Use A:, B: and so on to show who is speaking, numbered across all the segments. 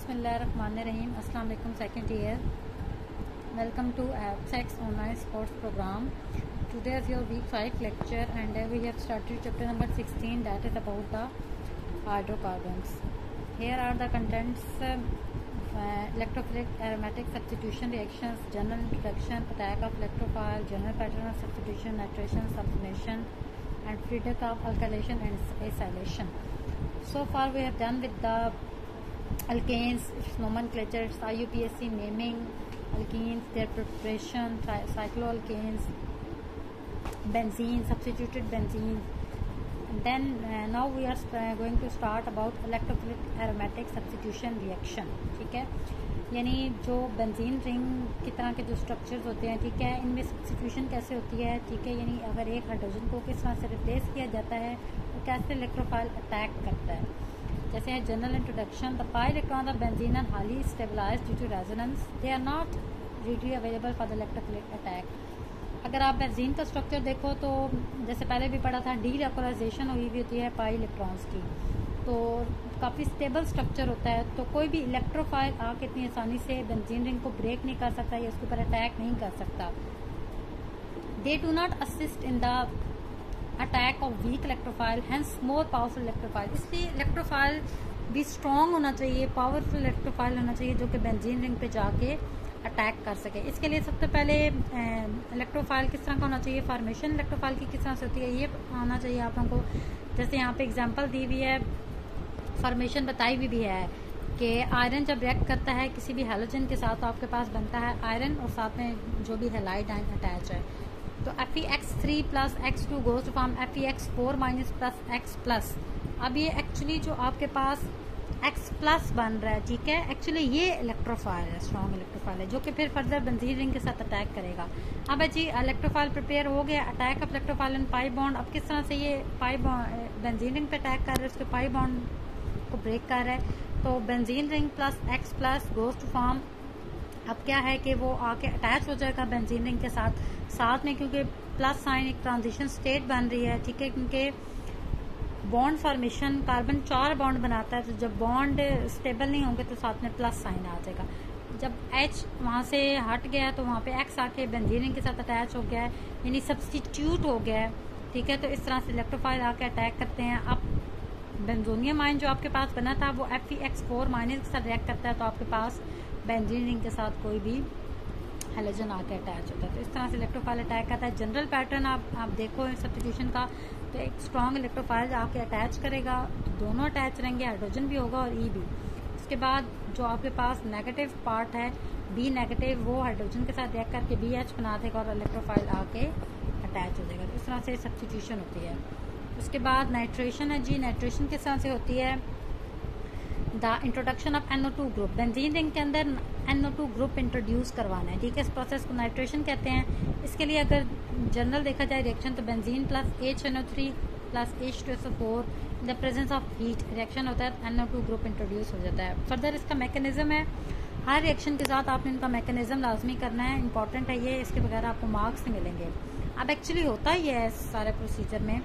A: Bismillahirrahmanirrahim. Assalamu alaikum, second year. Welcome to AppSex online sports program. Today is your week 5 lecture and we have started chapter number 16, that is about the hydrocarbons. Here are the contents: electrophilic aromatic substitution reactions, general introduction, attack of electrophile, general pattern of substitution, nitration, sulfonation, and product of alkylation and acylation. So far we have done with the alkanes, its nomenclature, IUPAC naming, alkenes, their preparation, cycloalkanes, benzene, substituted benzene. And then now we are going to start about electrophilic aromatic substitution reaction. ठीक है, यानी जो benzene ring की तरह के जो structures होते हैं, ठीक है, इनमें सब्स्टिट्यूशन कैसे होती है, ठीक है, यानी अगर एक हाइड्रोजन को किस तरह से रिप्लेस किया जाता है तो कैसे इलेक्ट्रोफाइल अटैक करता है. जैसे है general introduction. The pi electron of benzene are highly stabilise due to resonance. They are not readily available for the electrophilic attack. अगर आप बेंजीन का स्ट्रक्चर देखो तो जैसे पहले भी पढ़ा था, डीरेपोलाइजेशन हुई हुई होती है पाई इलेक्ट्रॉन्स की, तो काफ़ी स्टेबल स्ट्रक्चर होता है, तो कोई भी इलेक्ट्रोफाइल आके इतनी आसानी से बेंजीन रिंग को ब्रेक नहीं कर सकता या उसके ऊपर अटैक नहीं कर सकता. They do not assist in the attack of weak electrophile, hence more powerful electrophile. इसलिए इलेक्ट्रोफाइल भी स्ट्रॉन्ग होना चाहिए, पावरफुल इलेक्ट्रोफाइल होना चाहिए जो कि बेंजीन रिंग पे जाके अटैक कर सके. इसके लिए सबसे पहले इलेक्ट्रोफाइल किस तरह का होना चाहिए, फॉर्मेशन इलेक्ट्रोफाइल की किस तरह से होती है ये आना चाहिए आप लोगों को. जैसे यहाँ पे एग्जांपल दी हुई है, फॉर्मेशन बताई हुई भी है कि आयरन जब रिएक्ट करता है किसी भी हैलोजन के साथ तो आपके पास बनता है आयरन और साथ में जो भी हैलाइड आयन अटैच है. तो Fe(x3) plus X2 goes to form Fe(x4) minus plus X plus. अब ये एक्चुअली जो आपके पास X प्लस बन रहा है, ठीक है, एक्चुअली ये इलेक्ट्रोफाइल है, स्ट्रॉन्ग इलेक्ट्रोफाइल है जो कि फिर फर्दर बेंजीन रिंग के साथ अटैक करेगा. अब जी इलेक्ट्रोफाइल प्रिपेयर हो गया, attack of electrophile and pi bond. अब किस तरह से ये पाई बेंजीन रिंग पे अटैक कर रहा है, उसके पाई बॉन्ड को ब्रेक कर रहा है. तो benzene ring plus X plus goes to form. अब क्या है कि वो आके अटैच हो जाएगा बेंजीन रिंग के साथ में, क्योंकि प्लस साइन एक ट्रांजिशन स्टेट बन रही है, ठीक है, क्योंकि बॉन्ड फॉर्मेशन कार्बन 4 बॉन्ड बनाता है, तो जब बॉन्ड स्टेबल नहीं होंगे तो साथ में प्लस साइन आ जाएगा. जब H वहाँ से हट गया तो वहाँ पे X आके बेंजीन रिंग के साथ अटैच हो गया है, यानी सब्स्टिट्यूट हो गया है, ठीक है. तो इस तरह से इलेक्ट्रोफाइल आके अटैक करते हैं. अब बेंजोनियम आयन जो आपके पास बना था वो Fe(x4) माइनस के साथ रिएक्ट करता है, तो आपके पास बेंजीन रिंग के साथ कोई भी हैलोजन आके अटैच होता है. तो इस तरह से इलेक्ट्रोफाइल अटैक करता है. जनरल पैटर्न आप देखो सब्स्टिट्यूशन का, तो एक स्ट्रॉन्ग इलेक्ट्रोफाइल आके अटैच करेगा, तो दोनों अटैच रहेंगे, हाइड्रोजन भी होगा और ई भी. उसके बाद जो आपके पास नेगेटिव पार्ट है बी नेगेटिव, वो हाइड्रोजन के साथ रिएक्ट करके BH बना देगा और इलेक्ट्रोफाइल आके अटैच हो जाएगा. तो इस तरह से सब्स्टिट्यूशन होती है. उसके बाद नाइट्रेशन है जी. नाइट्रेशन किस तरह से होती है, the introduction of NO2 group. Benzene ring के अंदर NO2 ग्रुप इंट्रोड्यूस करवाना है, ठीक है, इस प्रोसेस को नाइट्रेशन कहते हैं. इसके लिए अगर जनरल देखा जाए रिएक्शन, तो benzene plus HNO3 plus H2SO4 in the presence of heat reaction होता है, NO2 ग्रुप इंट्रोड्यूस हो जाता है. फर्दर इसका मैकेनिज्म है, हर रिएक्शन के साथ आपने इनका मैकेनिज्म लाजमी करना है, इंपॉर्टेंट है ये, इसके बगैर आपको मार्क्स नहीं मिलेंगे. अब एक्चुअली होता ही है सारे प्रोसीजर में.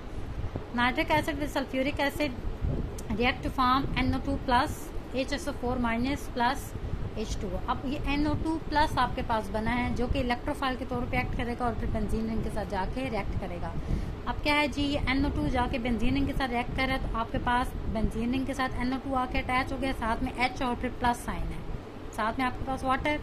A: Nitric acid with sulphuric acid react to form NO2 plus HSO4 minus plus H2. अब ये NO2 प्लस आपके पास बना है जो कि इलेक्ट्रोफाइल के तौर पे एक्ट करेगा और फिर बेंजीन रिंग के साथ जाके रिएक्ट करेगा. अब क्या है जी, ये NO2 जाके बेंजीन रिंग के साथ रिएक्ट कर रहा है, तो आपके पास बेंजीन रिंग के साथ NO2 आके अटैच हो गया, साथ में H और फिर प्लस साइन है, साथ में आपके पास वाटर.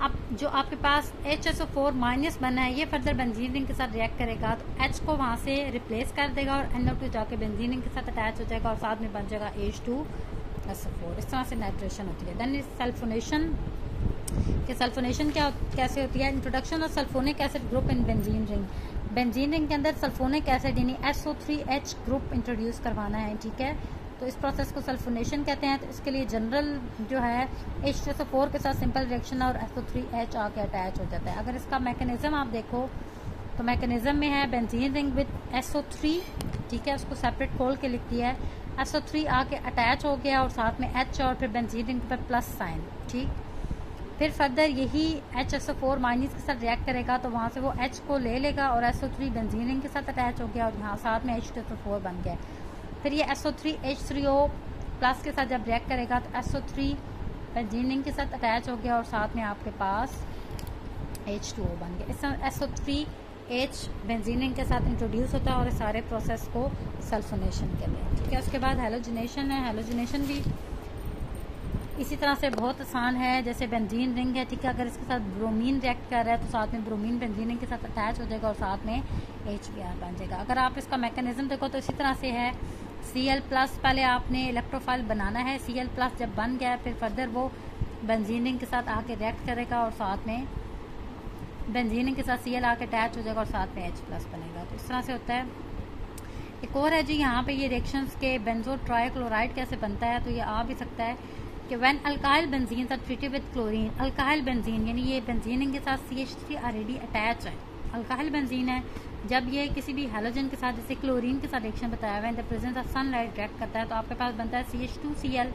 A: अब जो आपके पास HSO4 माइनस बना है, ये फर्दर बेंजीन रिंग के साथ रिएक्ट करेगा, तो H को वहाँ से रिप्लेस कर देगा और NO2 जाके बेंजीन रिंग के साथ अटैच हो जाएगा और साथ में बन जाएगा H2SO4. इस तरह से नाइट्रेशन होती है. Then sulphonation. सल्फोनेशन कैसे होती है, introduction of sulphonic acid group in benzene ring. Benzene ring के अंदर सल्फोनिक एसिड यानी SO3H ग्रुप इंट्रोड्यूस करवाना है, ठीक है, तो इस प्रोसेस को सल्फोनेशन कहते हैं. तो इसके लिए जनरल जो है H2SO4 के साथ सिंपल रिएक्शन और SO3H आके अटैच हो जाता है. अगर इसका मैकेनिज्म आप देखो तो मैकेनिज्म में है बेंजीन रिंग विद SO3, ठीक है, उसको सेपरेट खोल के लिख दिया है. SO3 आके अटैच हो गया और साथ में H और फिर बेंजीन रिंग पर प्लस साइन, ठीक. फिर फर्दर यही HSO4 माइनस के साथ रिएक्ट करेगा, तो वहाँ से वो H को ले लेगा और SO3 बेंजीन रिंग के साथ अटैच हो गया और यहाँ साथ में H2SO4 बन गया. फिर ये SO3H3O प्लस के साथ जब रिएक्ट करेगा तो SO3 बेंजीन रिंग के साथ अटैच हो गया और साथ में आपके पास H2O बन गया। इस तरह SO3H बेंजीन रिंग के साथ इंट्रोड्यूस होता है और इस सारे प्रोसेस को सल्फोनेशन कहते हैं। ठीक है, उसके बाद हैलोजिनेशन है। हैलोजिनेशन भी इसी तरह से बहुत आसान है, जैसे बेंजीन रिंग है, ठीक है, अगर इसके साथ ब्रोमीन रिएक्ट कर रहा है तो साथ में ब्रोमीन बेंजीन रिंग के साथ अटैच हो जाएगा और साथ में HBr बन जाएगा। अगर आप इसका मैकेनिज्म देखो तो इसी तरह से है। Cl प्लस पहले आपने इलेक्ट्रोफाइल बनाना है, Cl प्लस जब बन गया फिर फर्दर वो बेंजीन रिंग के साथ आके रिएक्ट करेगा और साथ में बेंजीन रिंग के साथ Cl आके अटैच हो जाएगा और साथ में H प्लस बनेगा। तो इस तरह से होता है। एक और है जी, यहाँ पे ये रिएक्शंस के बेंजो ट्राइक्लोराइड कैसे बनता है, तो ये आ भी सकता है कि when alkyl benzene are treated with chlorine, alkyl benzene यानी ये बेंजीन रिंग के साथ CH3 ऑलरेडी अटैच है, अल्काइल बेंजीन है, जब ये किसी भी हैलोजन के साथ जैसे क्लोरीन के साथ रिएक्शन बताया हुआ है, in the presence of sunlight react करता है तो आपके पास बनता है CH2Cl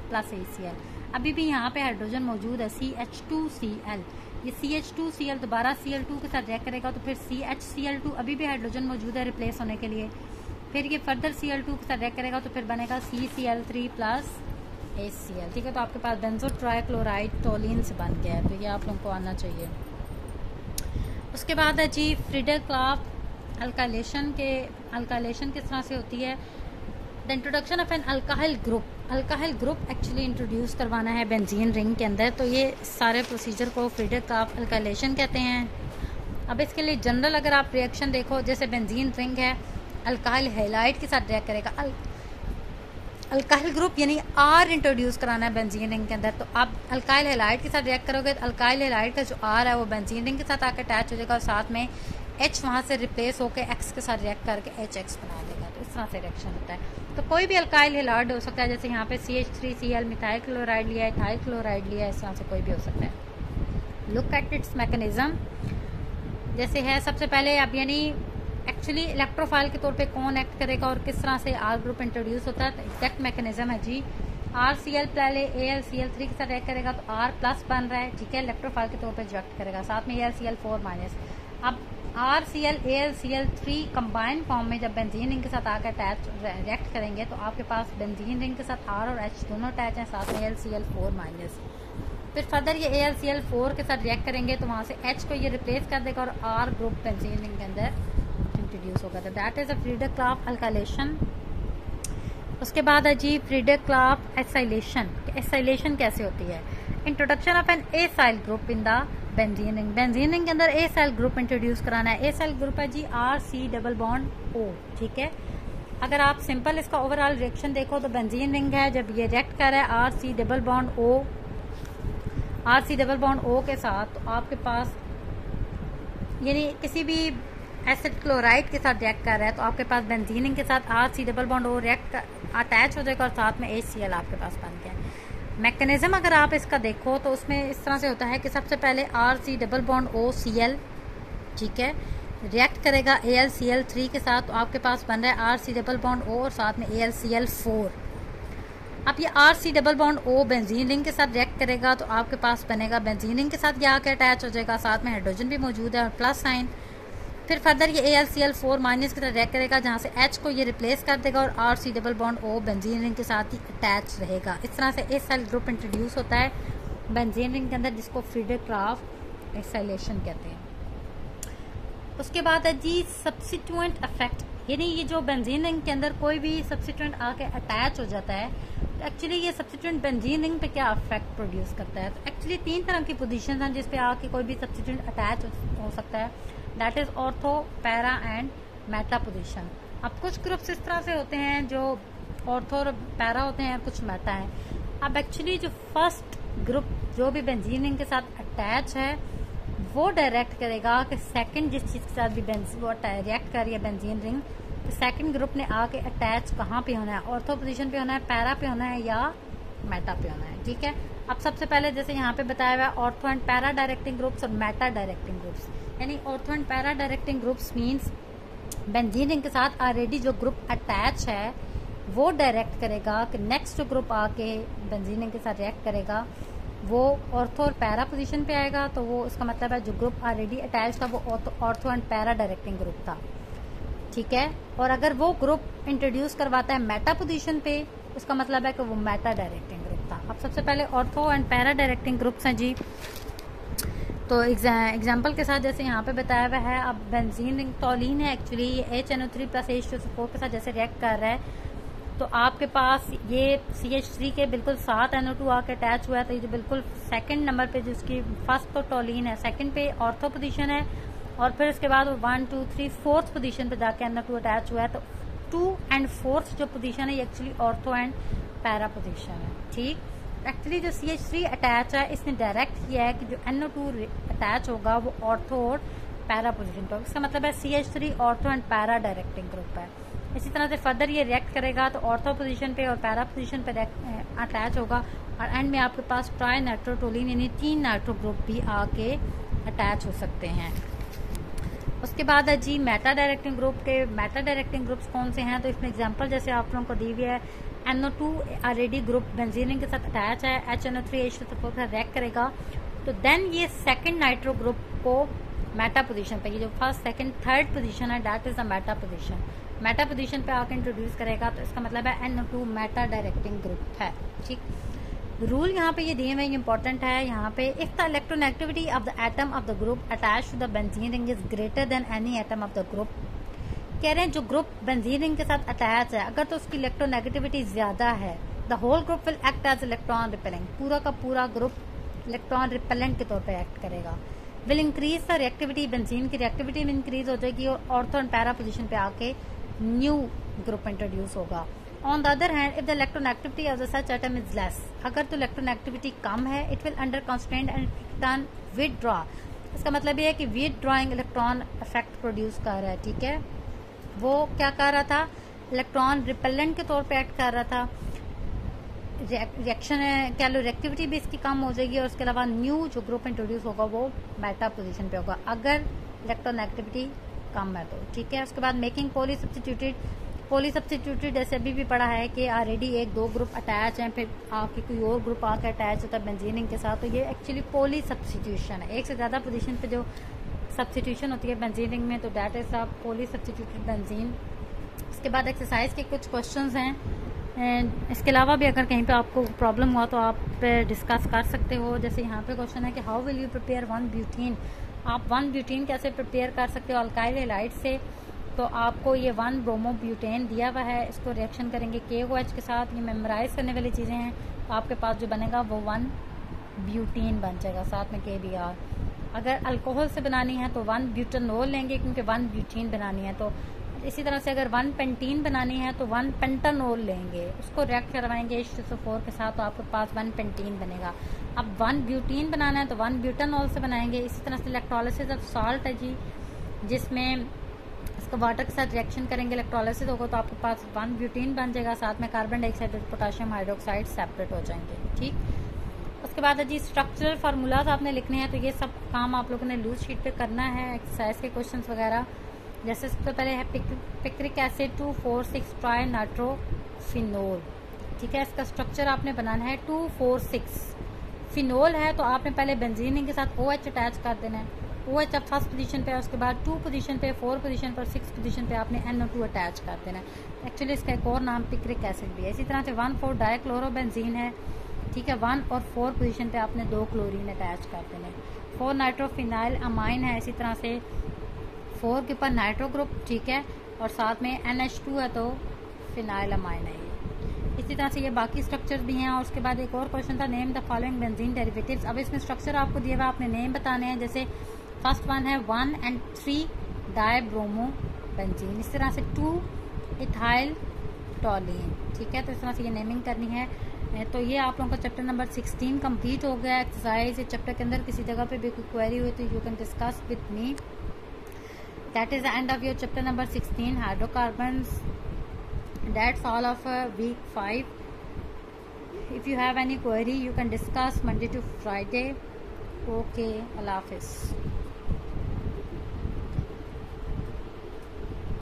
A: प्लस HCl। अभी भी यहाँ पे हाइड्रोजन मौजूद है CH2Cl, ये CH2Cl दोबारा Cl2 के साथ रिएक्ट करेगा तो फिर CHCl2 अभी भी हाइड्रोजन मौजूद है रिप्लेस होने के लिए, फिर ये फर्दर Cl2 के साथ रिएक्ट करेगा तो फिर बनेगा CCl3 प्लस HCl। ठीक है, तो आपके पास बेंजो ट्राइक्लोराइड टोलिन्स बन गया है, तो ये आप लोगों को आना चाहिए। उसके बाद है जी फ्रीडर-क्लाफ अल्काइलेशन किस तरह से होती है। The introduction of an alkyl group actually introduce करवाना है बेंजीन रिंग के अंदर, तो ये सारे प्रोसीजर को फ्रीडर-क्लाफ अल्काइलेशन कहते हैं। अब इसके लिए जनरल अगर आप रिएक्शन देखो, जैसे बेंजीन रिंग है, अल्काइल हैलाइड के साथ रिएक्ट करेगा, अल्काइल ग्रुप यानी R इंट्रोड्यूस कराना है बेंजीन रिंग के अंदर, तो आप अल्काइल हैलाइड के साथ रिएक्ट करोगे तो अल्काइल हैलाइड का जो R है वो बेंजीन रिंग के साथ आकर अटैच हो जाएगा और साथ में H वहाँ से रिप्लेस होकर X के साथ रिएक्ट करके HX बना देगा। तो इस तरह से रिएक्शन होता है। तो कोई भी अल्काइल हैलाइड हो सकता है, जैसे यहाँ पे CH3Cl मिथाइल क्लोराइड लिया है, इथाइल क्लोराइड लिया है, इस तरह से कोई भी हो सकता है। लुक एट इट्स मैकेनिज्म, जैसे है सबसे पहले अब यानी एक्चुअली इलेक्ट्रोफाइल के तौर पे कौन एक्ट करेगा और किस तरह से R ग्रुप इंट्रोड्यूस होता है, तो एग्जैक्ट मैकेनिज्म है जी। RCl पहले AlCl3 के साथ रिएक्ट करेगा तो R प्लस बन रहा है, ठीक है, इलेक्ट्रोफाइल के तौर पे जो एक्ट करेगा, साथ में AlCl4 माइनस। अब RCl AlCl3 कंबाइंड फॉर्म में जब बेंजीन रिंग के साथ आकर अटैच रिएक्ट करेंगे तो आपके पास बेंजीन रिंग के साथ R और H दोनों अटैच हैं, साथ में AlCl4 माइनस। फिर फर्दर ये AlCl4 के साथ रिएक्ट करेंगे तो वहाँ से H को ये रिप्लेस कर देगा और R ग्रुप बेंजीन रिंग के अंदर इंट्रोड्यूस होगा। That is a Friedel Crafts alkylation. उसके बाद है जी फ्रीडर-क्लाफ एसाइलेशन। एसाइलेशन कैसे होती है? Introduction of an acyl group in the benzene ring. Benzene ring के अंदर एसाइल ग्रुप इंट्रोड्यूस कराना है। एसाइल ग्रुप है जी RC डबल बॉन्ड O, ठीक है। अगर आप सिंपल इसका ओवरऑल रिएक्शन देखो तो बेंजीन रिंग है, जब ये रिएक्ट कर रहा है RC डबल बॉन्ड O के साथ, तो आपके पास यानी किसी भी एसिड क्लोराइड के साथ रिएक्ट कर रहा है तो आपके पास बेंजीन रिंग के साथ RC double bond O react attach हो जाएगा और साथ में HCl आपके पास बन गया। मैकेनिज्म अगर आप इसका देखो तो उसमें इस तरह से होता है कि सबसे पहले RC double bond O Cl, ठीक है, रिएक्ट करेगा AlCl3 के साथ, तो आपके पास बन रहा है RC डबल बॉन्ड O और साथ में AlCl4। अब ये RC double bond O benzene ring के साथ रिएक्ट करेगा तो आपके पास बनेगा बेंजीन रिंग के साथ ये आके अटैच हो जाएगा, साथ में हाइड्रोजन भी मौजूद है और प्लस साइन। फिर फर्दर ये AlCl4 माइनस के साथ रिएक्ट करेगा, जहाँ से H को ये रिप्लेस कर देगा और RC double bond O benzene ring के साथ ही अटैच रहेगा। इस तरह से एसाइल ग्रुप इंट्रोड्यूस होता है बेंजीन रिंग के अंदर, जिसको फ्रीडर-क्लाफ एसाइलेशन कहते हैं। उसके बाद है जी सब्स्टिट्यूएंट इफेक्ट, यानी ये जो बेंजीन रिंग के अंदर कोई भी सब्स्टिट्यूएंट आके अटैच हो जाता है तो एक्चुअली ये सब्स्टिट्यूएंट बेंजीन रिंग पे क्या इफेक्ट प्रोड्यूस करता है। तो एक्चुअली 3 तरह की पोजीशन हैं जिसपे आके कोई भी सब्स्टिट्यूएंट अटैच हो सकता है, that is ortho, para and Meta position. अब कुछ ग्रुप्स इस तरह से होते हैं जो ऑर्थो और पैरा होते हैं, कुछ मेटा है। अब एक्चुअली जो फर्स्ट ग्रुप जो भी बेंजीन रिंग के साथ अटैच है वो डायरेक्ट करेगा कि सेकंड जिस चीज के साथ भी वो रिएक्ट कर रही है बेंजीन रिंग, तो सेकंड ग्रुप ने आके अटैच कहाँ पे होना है, ऑर्थो पोजीशन पे होना है, पैरा पे होना है या मेटा पे होना है, ठीक है। अब सबसे पहले जैसे यहाँ पे बताया हुआ है ortho and para directing groups और मेटा डायरेक्टिंग ग्रुप्स, यानी ortho and para directing groups means benzene ring के साथ ऑलरेडी जो ग्रुप अटैच है वो डायरेक्ट करेगा कि नेक्स्ट जो ग्रुप आके बेंजीन रिंग के साथ रिएक्ट करेगा वो ऑर्थो और पैरा पोजीशन पे आएगा, तो वो इसका मतलब है जो ग्रुप ऑलरेडी अटैच था वो ortho and para directing group था, ठीक है। और अगर वो ग्रुप इंट्रोड्यूस करवाता है मेटा पोजीशन पे उसका मतलब है कि वो मेटा डायरेक्टिंग ग्रुप था। अब सबसे पहले ortho and para directing groups हैं जी। तो एग्जाम्पल के साथ जैसे यहाँ पे बताया हुआ है, अब बेंजीन रिंग टॉलिन है एक्चुअली, ये HNO3 + H2SO4 के साथ जैसे रिएक्ट कर रहा है, तो आपके पास ये CH3 के बिल्कुल साथ NO2 आके अटैच हुआ है, तो ये जो बिल्कुल सेकंड नंबर पे जिसकी फर्स्ट तो टॉलिन है, सेकंड पे ऑर्थो पोजीशन है, और फिर उसके बाद 1 2 3 4th पोजीशन पे जाके NO2 अटैच हुआ है। तो 2 और 4th जो पोजीशन है ये actually ortho and para position है। ठीक, एक्चुअली जो CH3 अटैच है इसने डायरेक्ट किया है कि जो NO2 अटैच होगा वो ऑर्थो और पैरा पोजीशन पे, इसका मतलब है CH3 ortho and para directing group है। इसी तरह से फर्दर ये रिएक्ट करेगा तो ऑर्थो पोजीशन पे और पैरा पोजीशन पे अटैच होगा, और एंड में आपके पास ट्राई नाइट्रोटोलिन यानी 3 नाइट्रो ग्रुप भी आके अटैच हो सकते हैं। उसके बाद है जी मेटा डायरेक्टिंग ग्रुप के। मेटा डायरेक्टिंग ग्रुप्स कौन से हैं, तो इसमें एग्जांपल जैसे आप लोगों को दी हुई है, NO2 already group benzene ring के साथ अटैच है, HNO3 H2SO4 के साथ रिएक्ट करेगा, तो देन ये सेकंड नाइट्रो ग्रुप को मेटा पोजीशन पे, ये जो फर्स्ट सेकंड थर्ड पोजीशन है that is the Meta position, Meta position पे आके इंट्रोड्यूस करेगा, तो इसका मतलब है NO2 मेटा डायरेक्टिंग ग्रुप है। ठीक, रूल यहाँ पे ये दिए हुए इंपॉर्टेंट है यहाँ पे, if the electronegativity of the atom of the group attach to the benzene ring is greater than any atom of the group, कह रहे हैं जो ग्रुप बेंजीन रिंग के साथ अटैच है अगर तो उसकी इलेक्ट्रोनेगेटिविटी ज्यादा है, the whole group will act as electron repellent, पूरा का पूरा ग्रुप इलेक्ट्रॉन रिपेलेंट के तौर पर एक्ट करेगा, will increase the reactivity, benzene की रिएक्टिविटी में इंक्रीज हो जाएगी और ऑर्थो एंड पैरा पोजीशन पे आके न्यू ग्रुप इंट्रोड्यूस होगा। On the other hand if the electronegativity of the such atom is less, अगर तो इलेक्ट्रोनेगेटिविटी कम है, it will under constraint and turn withdraw, इसका मतलब ये है कि विदड्रॉइंग इलेक्ट्रॉन इफेक्ट प्रोड्यूस कर रहा है। ठीक है, वो क्या कर रहा था, इलेक्ट्रॉन रिपेलेंट के तौर पे एक्ट कर रहा था, रिएक्शन है क्या लो रिएक्टिविटी भी इसकी कम हो जाएगी, और उसके अलावा न्यू जो ग्रुप इंट्रोड्यूस होगा वो मेटा पोजीशन पे होगा अगर इलेक्ट्रोनेगेटिविटी कम है तो। ठीक है, उसके बाद मेकिंग पॉली सब्स्टिट्यूटेड जैसे अभी भी पढ़ा है कि ऑलरेडी 1-2 ग्रुप अटैच हैं, फिर आपके कोई और ग्रुप आकर अटैच होता है बेंजीन रिंग के साथ, तो ये एक्चुअली पॉली सब्स्टिट्यूशन है, एक से ज्यादा पोजीशन पे जो सब्स्टिट्यूशन होती है बेंजीन रिंग में, तो that is the poly substituted benzene. इसके बाद एक्सरसाइज के कुछ क्वेश्चंस हैं, इसके अलावा भी अगर कहीं पे आपको प्रॉब्लम हुआ तो आप डिस्कस कर सकते हो। जैसे यहाँ पे क्वेश्चन है कि how will you prepare 1 butene, आप 1 ब्यूटीन कैसे प्रिपेयर कर सकते हो अल्काइल हैलाइड से, तो आपको ये 1 ब्रोमोब्यूटेन दिया हुआ है, इसको रिएक्शन करेंगे KOH के साथ, ये मेमोराइज करने वाली चीज़ें हैं, तो आपके पास जो बनेगा वो 1 ब्यूटीन बन जाएगा, साथ में KBr। अगर अल्कोहल से बनानी है तो 1 ब्यूटानोल लेंगे क्योंकि 1 ब्यूटीन बनानी है, तो इसी तरह से अगर 1 पेंटीन बनानी है तो 1 पेंटानोल लेंगे, उसको रिएक्ट करवाएंगे H2SO4 के साथ, तो आपके पास 1 पेंटीन बनेगा। अब 1 ब्यूटीन बनाना है तो 1 ब्यूटानोल से बनाएंगे। इसी तरह से इलेक्ट्रोलिसिस ऑफ सॉल्ट है जी, जिसमें इसको वाटर के साथ रिएक्शन करेंगे, इलेक्ट्रोलिसिस होगा तो आपके पास 1 ब्यूटीन बन जाएगा, साथ में कार्बन डाइऑक्साइड और पोटाशियम हाइड्रोक्साइड सेपरेट हो जाएंगे। ठीक, उसके बाद है जी स्ट्रक्चरल फार्मूलाज आपने लिखने हैं, तो ये सब काम आप लोगों ने लूज शीट पे करना है, एक्सरसाइज के क्वेश्चंस वगैरह। जैसे सबसे पहले है पिक्रिक एसिड 2,4,6 ट्राई नाइट्रोफिनोल। ठीक है, इसका स्ट्रक्चर आपने बनाना है 2,4,6। फिनोल है तो आपने पहले बेंजीन रिंग के साथ OH अटैच कर देना है, OH अब फर्स्ट पोजीशन पे है, उसके बाद 2 पोजीशन पे, 4 पोजीशन पर, 6 पोजीशन पे आपने NO2 अटैच कर देना है। एक्चुअली इसका एक और नाम पिक्रिक एसिड भी है। इसी तरह से 1,4-डाइक्लोरोबेंजीन है। ठीक है, 1 और 4 पोजीशन पे आपने 2 क्लोरीन अटैच कर देना है। 4 नाइट्रोफिनाइल अमाइन है, इसी तरह से 4 के ऊपर नाइट्रो ग्रुप। ठीक है, और साथ में NH2 है तो फिनाइल अमाइन है ये। इसी तरह से ये बाकी स्ट्रक्चर भी हैं। और उसके बाद एक और क्वेश्चन था, name the following benzene derivatives. अब इसमें स्ट्रक्चर आपको दिया हुआ, आपने नेम बताने हैं। जैसे फर्स्ट वन है 1 और 3 डायब्रोमो बेंजीन, इस तरह से 2 इथाइल टॉलिन। ठीक है, तो इस तरह से ये नेमिंग करनी है। तो ये आप लोगों का चैप्टर नंबर 16 कंप्लीट हो गया। एक्सरसाइज इस चैप्टर के अंदर किसी जगह पे भी कोई क्वेरी हुई तो you can discuss with me. That is the end of your chapter number 16 hydrocarbons. That's all of week 5. If you have any query you can discuss Monday to Friday. Okay, Allah Hafiz.